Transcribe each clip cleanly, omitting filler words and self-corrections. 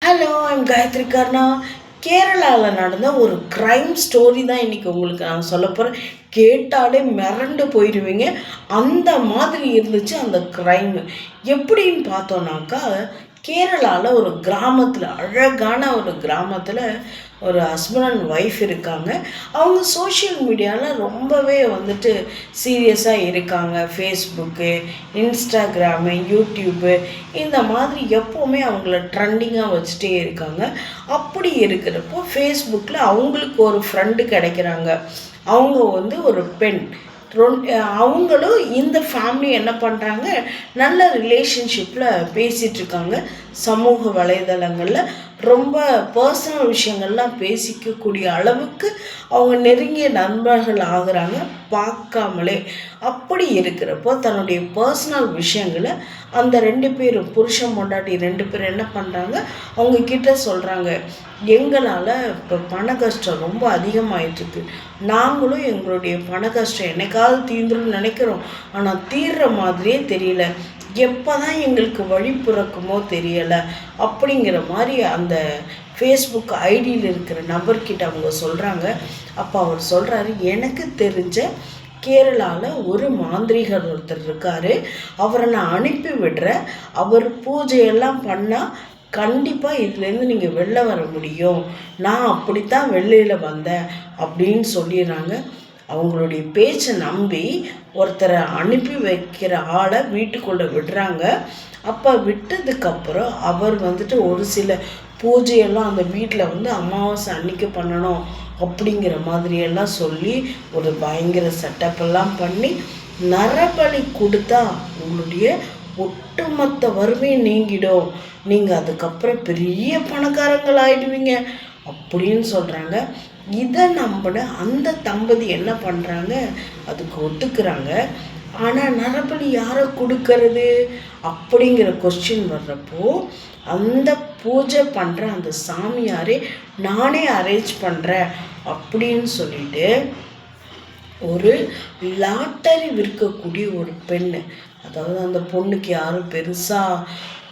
Hello, I'm Gayatri கர்ணா. கேரளாவில் நடந்த ஒரு க்ரைம் ஸ்டோரி தான் இன்றைக்கி உங்களுக்கு நான் சொல்ல போகிறேன். கேட்டாலே மிரண்டு போயிடுவீங்க. அந்த மாதிரி இருந்துச்சு அந்த க்ரைம். எப்படின்னு பார்த்தோன்னாக்கா, கேரளாவில் ஒரு கிராமத்தில், அழகான ஒரு கிராமத்தில் ஒரு ஹஸ்பண்ட் அண்ட் ஒய்ஃப் இருக்காங்க. அவங்க சோஷியல் மீடியாவில் ரொம்பவே சீரியஸாக இருக்காங்க. ஃபேஸ்புக்கு, இன்ஸ்டாகிராமு, யூடியூப்பு இந்த மாதிரி எப்போவுமே அவங்கள ட்ரெண்டிங்காக வச்சுட்டே இருக்காங்க. அப்படி இருக்கிறப்போ ஃபேஸ்புக்கில் அவங்களுக்கு ஒரு ஃப்ரெண்டு கிடைக்கிறாங்க. அவங்க ஒரு பெண். அவங்களும் இந்த ஃபேமிலி என்ன பண்ணுறாங்க, நல்ல ரிலேஷன்ஷிப்பில் பேசிகிட்ருக்காங்க. சமூக வலைதளங்களில் ரொம்ப பர்சனல் விஷயங்கள்லாம் பேசிக்கக்கூடிய அளவுக்கு அவங்க நெருங்கிய நண்பர்கள் ஆகுறாங்க பார்க்காமலே. அப்படி இருக்கிறப்போ தன்னுடைய பர்சனல் விஷயங்களை அந்த 2 பேரும், புருஷன் பொண்டாட்டி 2 பேரும் என்ன பண்ணுறாங்க, அவங்கக்கிட்ட சொல்கிறாங்க, எங்களால் இப்போ பண கஷ்டம் ரொம்ப அதிகமாகிட்டுருக்கு. நாங்களும் எங்களுடைய பண கஷ்டம் என்னைக்காவது தீர்ந்துருன்னு நினைக்கிறோம். ஆனால் தீர்ற மாதிரியே தெரியல. எப்போ தான் எங்களுக்கு வழி பிறக்குமோ தெரியலை அப்படிங்கிற மாதிரி அந்த ஃபேஸ்புக் ஐடியில் இருக்கிற நபர்கிட்ட அவங்க சொல்கிறாங்க. அப்போ அவர் சொல்கிறாரு, எனக்கு தெரிஞ்ச கேரளாவில் ஒரு மாந்திரிகர் ஒருத்தர் இருக்கார். அவரை நான் அனுப்பி விடுறேன். அவர் பூஜையெல்லாம் பண்ணால் கண்டிப்பாக இதுலேருந்து நீங்கள் வெளில வர முடியும். நான் அப்படித்தான் வெளியில் வந்தேன் அப்படின்னு சொல்லிடுறாங்க. அவங்களுடைய பேச்சை நம்பி ஒருத்தரை அனுப்பி வைக்கிற ஆளை வீட்டுக்குள்ளே விடுறாங்க. அப்போ விட்டதுக்கப்புறம் அவர் ஒரு சில பூஜையெல்லாம் அந்த வீட்டில் அமாவாசை அன்னைக்கு பண்ணணும் அப்படிங்கிற மாதிரியெல்லாம் சொல்லி ஒரு பயங்கர செட்டப்பெல்லாம் பண்ணி நரபலி கொடுத்தா உங்களுடைய ஒட்டுமொத்த வறுமையை நீங்கிடும், நீங்கள் அதுக்கப்புறம் பெரிய பணக்காரங்கள் ஆகிடுவீங்க அப்படின்னு சொல்கிறாங்க. இதை நம்பின அந்த தம்பதி என்ன பண்ணுறாங்க, அதுக்கு ஒத்துக்கிறாங்க. ஆனால் நரபலி யாரை கொடுக்கறது அப்படிங்கிற கொஸ்டின் வர்றப்போ அந்த பூஜை பண்ணுற அந்த சாமியாரே நானே அரேஞ்ச் பண்ணுறேன் அப்படின்னு சொல்லிட்டு ஒரு லாட்டரி விற்கக்கூடிய ஒரு பெண்ணு, அதாவது அந்த பொண்ணுக்கு யாரும் பெருசாக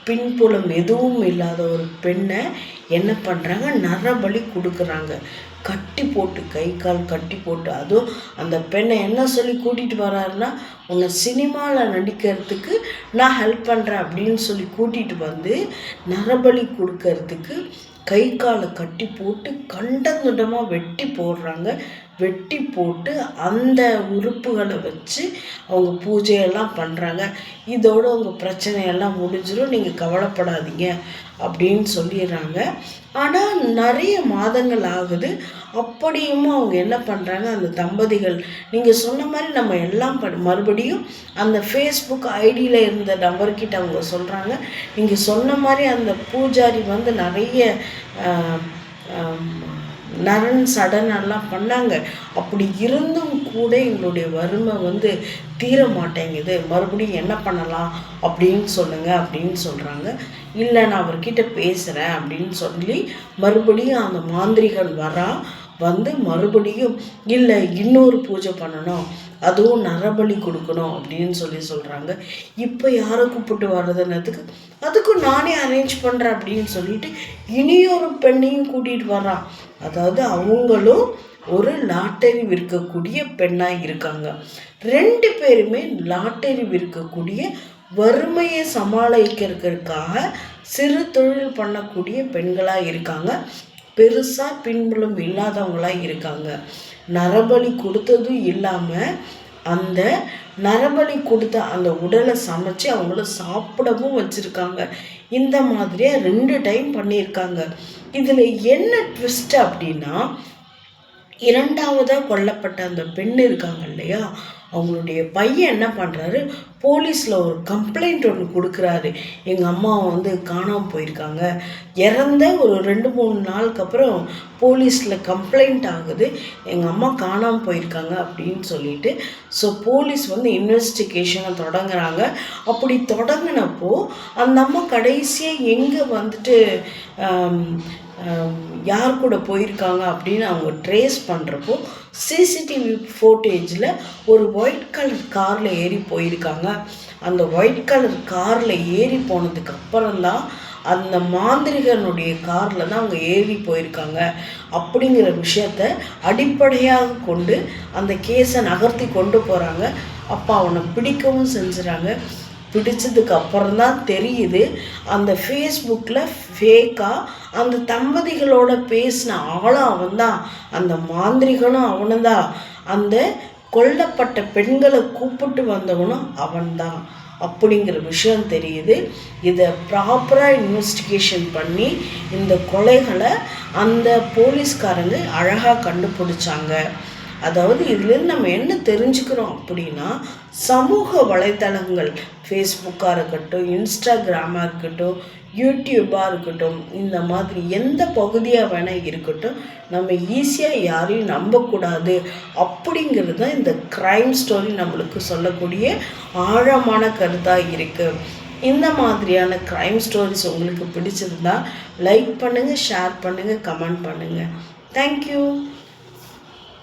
பின்புலம் எதுவும் இல்லாத ஒரு பெண்ணை என்ன பண்ணுறாங்க, நரபலி கொடுக்குறாங்க. கட்டி போட்டு, கை கால் கட்டி போட்டு, அதுவும் அந்த பெண்ணை என்ன சொல்லி கூட்டிகிட்டு வராருன்னா, உன்னை சினிமாவில் நடிக்கிறதுக்கு நான் ஹெல்ப் பண்ணுறேன் அப்படின்னு சொல்லி கூட்டிகிட்டு நரபலி கொடுக்கறதுக்கு கை காலை கட்டி போட்டு கண்டந்துண்டமாக வெட்டி போடுறாங்க. வெட்டி போட்டு அந்த உறுப்புகளை வச்சு அவங்க பூஜையெல்லாம் பண்ணுறாங்க. இதோடு உங்கள் பிரச்சனையெல்லாம் முடிஞ்சிடும், நீங்கள் கவலைப்படாதீங்க அப்படின்னு சொல்லிடுறாங்க. ஆனால் நிறைய மாதங்கள் ஆகுது. அப்படியும் அவங்க என்ன பண்ணுறாங்க, அந்த தம்பதிகள் நீங்கள் சொன்ன மாதிரி நம்ம எல்லாம் மறுபடியும் அந்த ஃபேஸ்புக் ஐடியில் இருந்த நம்பர்கிட்ட அவங்க சொல்கிறாங்க, நீங்கள் சொன்ன மாதிரி அந்த பூஜாரி நிறைய நரன் சடனெல்லாம் பண்ணாங்க. அப்படி இருந்தும் கூட எங்களுடைய வறுமை தீர மாட்டேங்குது, மறுபடியும் என்ன பண்ணலாம் அப்படின்னு சொல்லுங்கள் அப்படின்னு சொல்கிறாங்க. இல்லை, நான் அவர்கிட்ட பேசுகிறேன் அப்படின்னு சொல்லி மறுபடியும் அந்த மாந்திரிகன் மறுபடியும் இல்லை, இன்னொரு பூஜை பண்ணணும், அதுவும் நரபலி கொடுக்கணும் அப்படின்னு சொல்கிறாங்க. இப்போ யாரை கூப்பிட்டு வர்றதுன்னதுக்கு அதுக்கும் நானே அரேஞ்ச் பண்ணுறேன் அப்படின்னு சொல்லிட்டு இனியொரு பெண்ணையும் கூட்டிகிட்டு வர்றான். அதாவது அவங்களும் ஒரு லாட்டரி விற்கக்கூடிய பெண்ணாக இருக்காங்க. 2 பேருமே லாட்டரி விற்கக்கூடிய வறுமையை சமாளிக்கிறதுக்காக சிறு தொழில் பண்ணக்கூடிய பெண்களாக இருக்காங்க. பெருசாக பின்புலம் இல்லாதவங்களாக இருக்காங்க. நரபலி கொடுத்ததும் இல்லாமல் அந்த நரபலி கொடுத்த அந்த உடலை சமைச்சு அவங்கள சாப்பிடவும் வச்சுருக்காங்க. இந்த மாதிரியாக 2 டைம் பண்ணியிருக்காங்க. இதில் என்ன ட்விஸ்ட் அப்படின்னா, 2ஆவதாக கொல்லப்பட்ட அந்த பெண் இருக்காங்க இல்லையா, அவங்களுடைய பையன் என்ன பண்ணுறாரு, போலீஸில் ஒரு கம்ப்ளைண்ட் ஒன்று கொடுக்குறாரு. எங்கள் அம்மா காணாமல் போயிருக்காங்க. இறந்த ஒரு 2-3 நாளுக்கு அப்புறம் போலீஸில் கம்ப்ளைண்ட் ஆகுது, எங்கள் அம்மா காணாமல் போயிருக்காங்க அப்படின்னு சொல்லிட்டு. ஸோ போலீஸ் இன்வெஸ்டிகேஷனை தொடங்குறாங்க. அப்படி தொடங்கினப்போ அந்த அம்மா கடைசியாக எங்கே யார் கூட போயிருக்காங்க அப்படின்னு அவங்க ட்ரேஸ் பண்ணுறப்போ சிசிடிவி ஃபோட்டேஜில் ஒரு ஒயிட் கலர் காரில் ஏறி போயிருக்காங்க. அந்த ஒயிட் கலர் காரில் ஏறி போனதுக்கு அப்புறம்தான் அந்த மாந்திரிகனுடைய காரில் தான் அவங்க ஏறி போயிருக்காங்க அப்படிங்கிற விஷயத்த அடிப்படையாக கொண்டு அந்த கேஸை நகர்த்தி கொண்டு போகிறாங்க. அப்போ அவனை பிடிக்கவும் செஞ்சுறாங்க. பிடிச்சதுக்கு அப்புறம் தான் தெரியுது அந்த ஃபேஸ்புக்கில் ஃபேக்காக அந்த தம்பதிகளோட பேசின ஆளும் அவன் தான், அந்த மாந்திரிகனும் அவனு தான், அந்த கொல்லப்பட்ட பெண்களை கூப்பிட்டு வந்தவனும் அவன்தான் அப்படிங்கிற விஷயம் தெரியுது. இதை ப்ராப்பராக இன்வெஸ்டிகேஷன் பண்ணி இந்த கொலைகளை அந்த போலீஸ்காரங்க அழகாக கண்டுபிடிச்சாங்க. அதாவது இதுலேருந்து நம்ம என்ன தெரிஞ்சுக்கிறோம் அப்படின்னா, சமூக வலைத்தளங்கள் ஃபேஸ்புக்காக இருக்கட்டும், இன்ஸ்டாகிராமாக இருக்கட்டும், யூடியூப்பாக இருக்கட்டும், இந்த மாதிரி எந்த பகுதியாக வேணால் இருக்கட்டும், நம்ம ஈஸியாக யாரையும் நம்பக்கூடாது அப்படிங்கிறது தான் இந்த க்ரைம் ஸ்டோரி நம்மளுக்கு சொல்லக்கூடிய ஆழமான கருத்தாக இருக்குது. இந்த மாதிரியான க்ரைம் ஸ்டோரிஸ் உங்களுக்கு பிடிச்சிருந்தா லைக் பண்ணுங்கள், ஷேர் பண்ணுங்கள், கமெண்ட் பண்ணுங்கள். தேங்க்யூ.